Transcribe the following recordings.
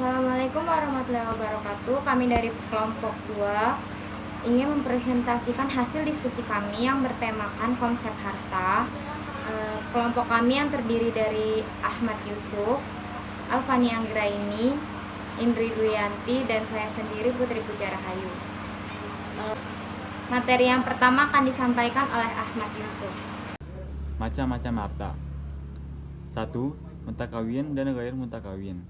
Assalamualaikum warahmatullahi wabarakatuh. Kami dari kelompok 2 ingin mempresentasikan hasil diskusi kami yang bertemakan konsep harta. Kelompok kami yang terdiri dari Ahmad Yusuf, Alfani Anggraini, Indri Duyanti, dan saya sendiri Putri Puja Rahayu. Materi yang pertama akan disampaikan oleh Ahmad Yusuf. Macam-macam harta. 1. Mutakawin dan ghair mutakawin.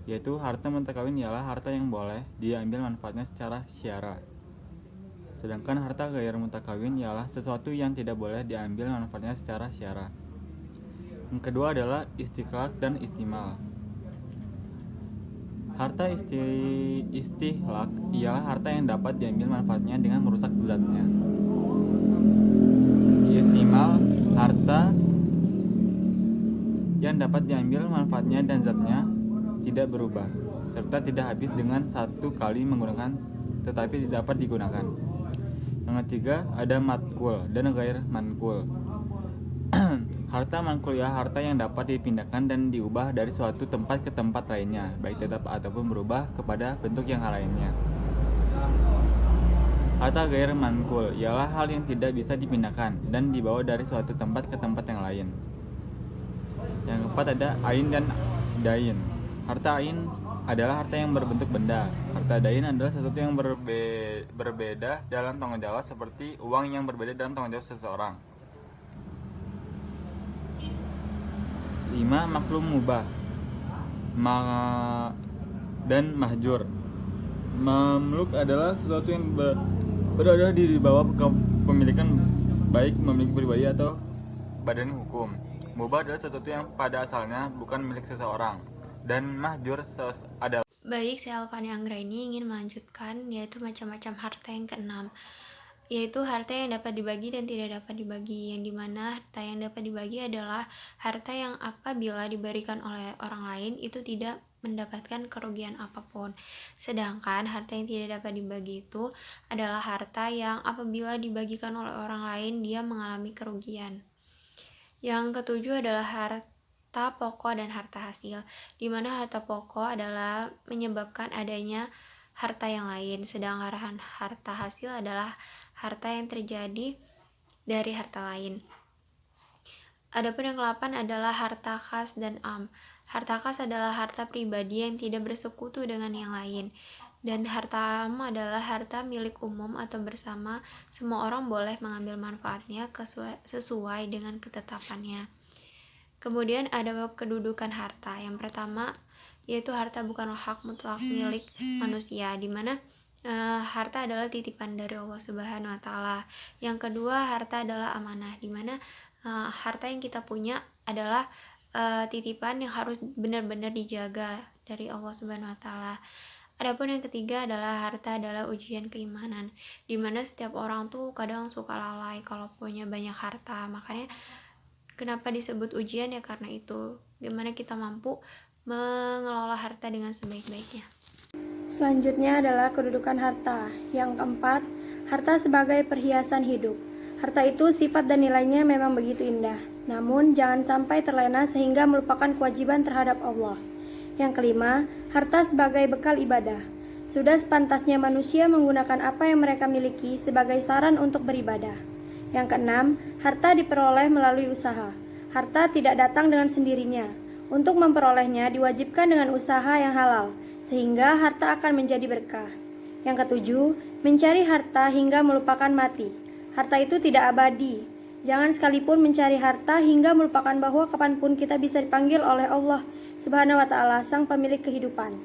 Yaitu harta mutakawin ialah harta yang boleh diambil manfaatnya secara syara. Sedangkan harta ghair mutakawin ialah sesuatu yang tidak boleh diambil manfaatnya secara syara. Yang kedua adalah istiqlaq dan istimal. Harta istiqlaq ialah harta yang dapat diambil manfaatnya dengan merusak zatnya. Istimal, harta yang dapat diambil manfaatnya dan zatnya tidak berubah serta tidak habis dengan satu kali menggunakan tetapi tidak dapat digunakan. Yang ketiga ada matkul dan ghair mankul. Harta mankul ya harta yang dapat dipindahkan dan diubah dari suatu tempat ke tempat lainnya, baik tetap ataupun berubah kepada bentuk yang lainnya. Harta ghair mankul ialah hal yang tidak bisa dipindahkan dan dibawa dari suatu tempat ke tempat yang lain. Yang keempat ada ain dan dain. Harta ain adalah harta yang berbentuk benda. Harta dain adalah sesuatu yang berbeda dalam tanggung jawab, seperti uang yang berbeda dalam tanggung jawab seseorang. 5. Maklum mubah dan mahjur. Mamluk adalah sesuatu yang berada di bawah kepemilikan, baik memiliki pribadi atau badan hukum. Mubah adalah sesuatu yang pada asalnya bukan milik seseorang. Dan mahjur adalah. Baik, saya Alfani Anggraini ingin melanjutkan yaitu macam-macam harta yang keenam, yaitu harta yang dapat dibagi dan tidak dapat dibagi, yang dimana harta yang dapat dibagi adalah harta yang apabila diberikan oleh orang lain itu tidak mendapatkan kerugian apapun. Sedangkan harta yang tidak dapat dibagi itu adalah harta yang apabila dibagikan oleh orang lain dia mengalami kerugian. Yang ketujuh adalah harta pokok dan harta hasil, di mana harta pokok adalah menyebabkan adanya harta yang lain, sedangkan harta hasil adalah harta yang terjadi dari harta lain. Adapun yang ke-8 adalah harta khas dan am. Harta khas adalah harta pribadi yang tidak bersekutu dengan yang lain. Dan harta am adalah harta milik umum atau bersama, semua orang boleh mengambil manfaatnya sesuai dengan ketetapannya. Kemudian ada kedudukan harta. Yang pertama yaitu harta bukanlah hak mutlak milik manusia, di mana harta adalah titipan dari Allah Subhanahu wa taala. Yang kedua, harta adalah amanah, di mana harta yang kita punya adalah titipan yang harus benar-benar dijaga dari Allah Subhanahu wa taala. Adapun yang ketiga adalah harta adalah ujian keimanan, di mana setiap orang tuh kadang suka lalai kalau punya banyak harta. Makanya kenapa disebut ujian ya karena itu, gimana kita mampu mengelola harta dengan sebaik-baiknya. Selanjutnya adalah kedudukan harta. Yang keempat, harta sebagai perhiasan hidup. Harta itu sifat dan nilainya memang begitu indah, namun jangan sampai terlena sehingga melupakan kewajiban terhadap Allah. Yang kelima, harta sebagai bekal ibadah. Sudah sepantasnya manusia menggunakan apa yang mereka miliki sebagai saran untuk beribadah. Yang keenam, harta diperoleh melalui usaha. Harta tidak datang dengan sendirinya. Untuk memperolehnya diwajibkan dengan usaha yang halal, sehingga harta akan menjadi berkah. Yang ketujuh, mencari harta hingga melupakan mati. Harta itu tidak abadi. Jangan sekalipun mencari harta hingga melupakan bahwa kapanpun kita bisa dipanggil oleh Allah Subhanahu wa ta'ala, sang pemilik kehidupan.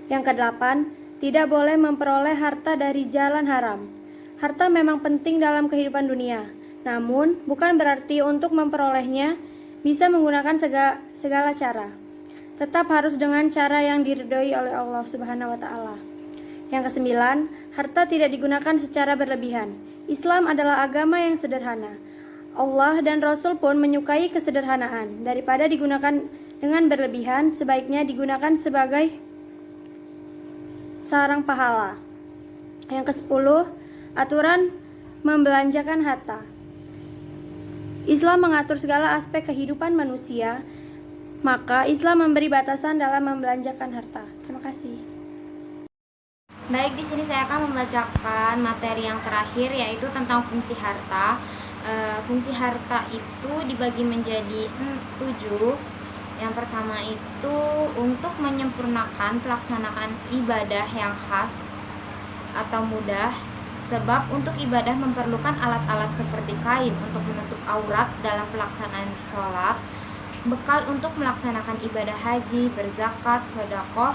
Yang kedelapan, tidak boleh memperoleh harta dari jalan haram. Harta memang penting dalam kehidupan dunia, namun bukan berarti untuk memperolehnya bisa menggunakan segala cara. Tetap harus dengan cara yang diridhoi oleh Allah Subhanahu wa ta'ala. Yang kesembilan, harta tidak digunakan secara berlebihan. Islam adalah agama yang sederhana. Allah dan Rasul pun menyukai kesederhanaan. Daripada digunakan dengan berlebihan, sebaiknya digunakan sebagai sarang pahala. Yang kesepuluh, aturan membelanjakan harta. Islam mengatur segala aspek kehidupan manusia maka Islam memberi batasan dalam membelanjakan harta. Terima kasih. Baik, di sini saya akan membacakan materi yang terakhir, yaitu tentang fungsi harta. Fungsi harta itu dibagi menjadi 7. Yang pertama itu untuk menyempurnakan pelaksanaan ibadah yang khas atau mudah, sebab untuk ibadah memerlukan alat-alat seperti kain untuk menutup aurat dalam pelaksanaan sholat, bekal untuk melaksanakan ibadah haji, berzakat, sedekah,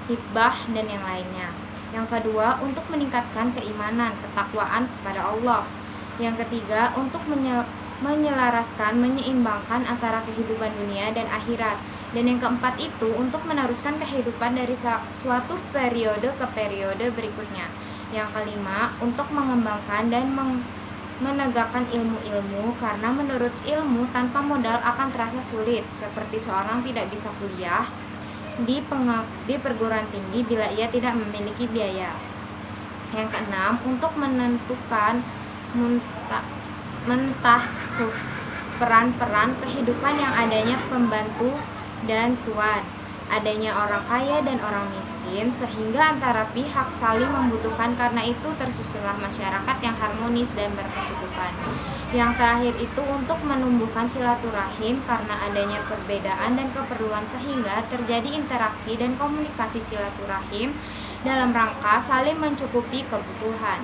hibah, dan yang lainnya. Yang kedua, untuk meningkatkan keimanan, ketakwaan kepada Allah. Yang ketiga, untuk menyelaraskan, menyeimbangkan antara kehidupan dunia dan akhirat. Dan yang keempat itu untuk meneruskan kehidupan dari suatu periode ke periode berikutnya. Yang kelima, untuk mengembangkan dan menegakkan ilmu-ilmu, karena menurut ilmu tanpa modal akan terasa sulit, seperti seorang tidak bisa kuliah di perguruan tinggi bila ia tidak memiliki biaya. Yang keenam, untuk menentukan mentasuf peran-peran kehidupan yang adanya pembantu dan tuan, adanya orang kaya dan orang miskin, sehingga antara pihak saling membutuhkan. Karena itu tersusunlah masyarakat yang harmonis dan berkecukupan. Yang terakhir itu untuk menumbuhkan silaturahim, karena adanya perbedaan dan keperluan sehingga terjadi interaksi dan komunikasi silaturahim dalam rangka saling mencukupi kebutuhan.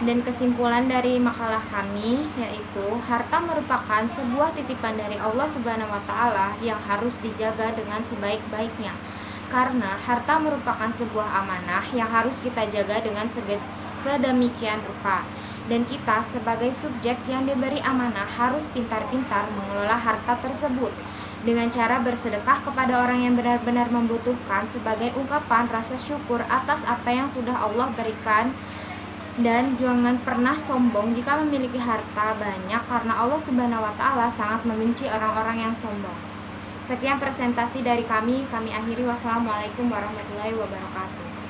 Dan kesimpulan dari makalah kami yaitu harta merupakan sebuah titipan dari Allah Subhanahu wa taala yang harus dijaga dengan sebaik-baiknya. Karena harta merupakan sebuah amanah yang harus kita jaga dengan sedemikian rupa. Dan kita sebagai subjek yang diberi amanah harus pintar-pintar mengelola harta tersebut dengan cara bersedekah kepada orang yang benar-benar membutuhkan sebagai ungkapan rasa syukur atas apa yang sudah Allah berikan. Dan jangan pernah sombong jika memiliki harta banyak, karena Allah Subhanahu wa taala sangat membenci orang-orang yang sombong. Sekian presentasi dari kami akhiri. Wassalamualaikum warahmatullahi wabarakatuh.